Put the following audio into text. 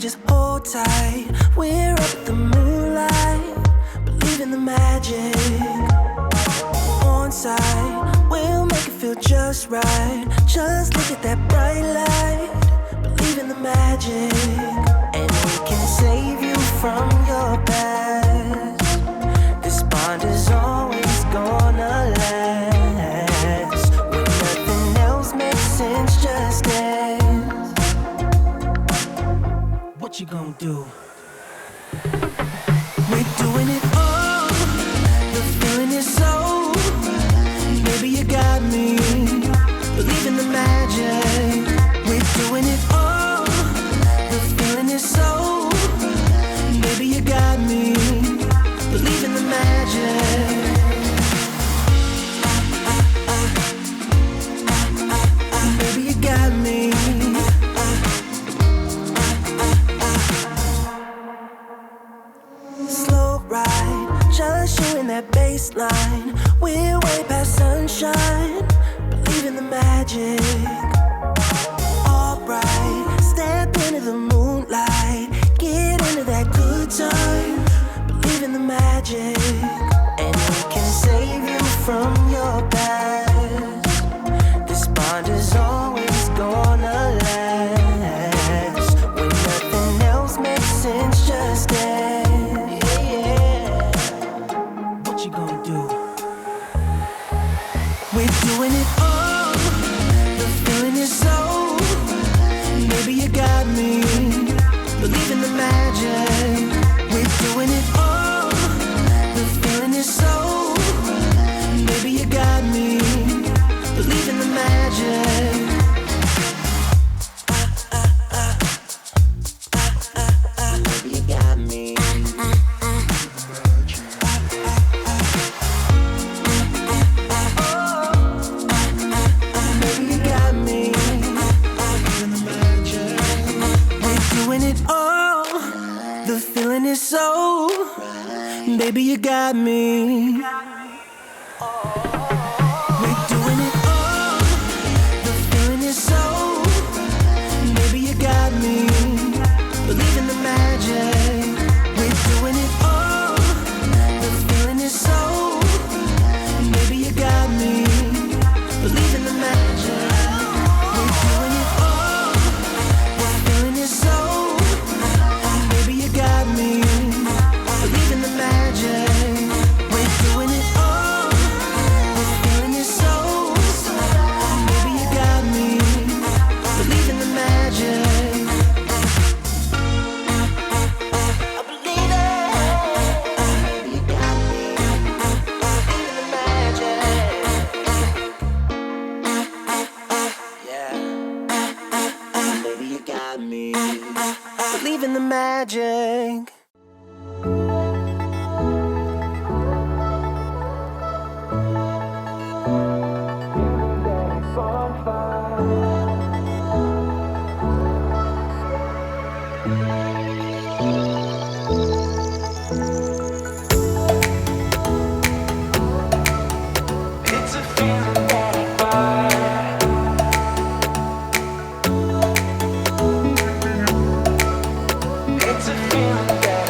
just hold tight. We're up at the moonlight, believe in the magic. On side, we'll make it feel just right. Just look at that bright light, believe in the magic. And we can save you from your past. This bond is always gonna last. When nothing else makes sense, just dance. What you gonna do? We're doing it all. The feeling is so. Baby, you got me. Believe in the magic. We're doing it all. The feeling is so. Baby, you got me. Believe in the magic. Baby, you got me. Slow ride, just you in that baseline. We're way past sunshine. Believe in the magic. Alright, step into the moonlight. Get into that good time. Believe in the magic. And we can save you from your past. This bond is always gonna last. When nothing else makes sense, just dance. Yeah. What you gonna do? We're doing it all. The feeling is so. Baby, you got me. Believe in the magic. We're doing it all. The feeling is so. Baby, you got me. Believe in the magic. Baby, you got me. Baby, you got me. We're doing it all. The feeling is so. Baby, you got me. We're doing it all. The feeling is so. Baby, you got me. Believe in the magic. We're doing it all. The feeling is so. Baby, you got me. Believe in the magic. We're doing it all. The feeling is so. Baby, you got me. Believe in the magic. We're doing it all. The feeling is so. Baby, you got me. Believe in the magic. I believe it. Baby, you got me. Believe in the magic. Yeah. Baby, you got me. Believe in the magic. It's a feeling that I find. It's a feeling that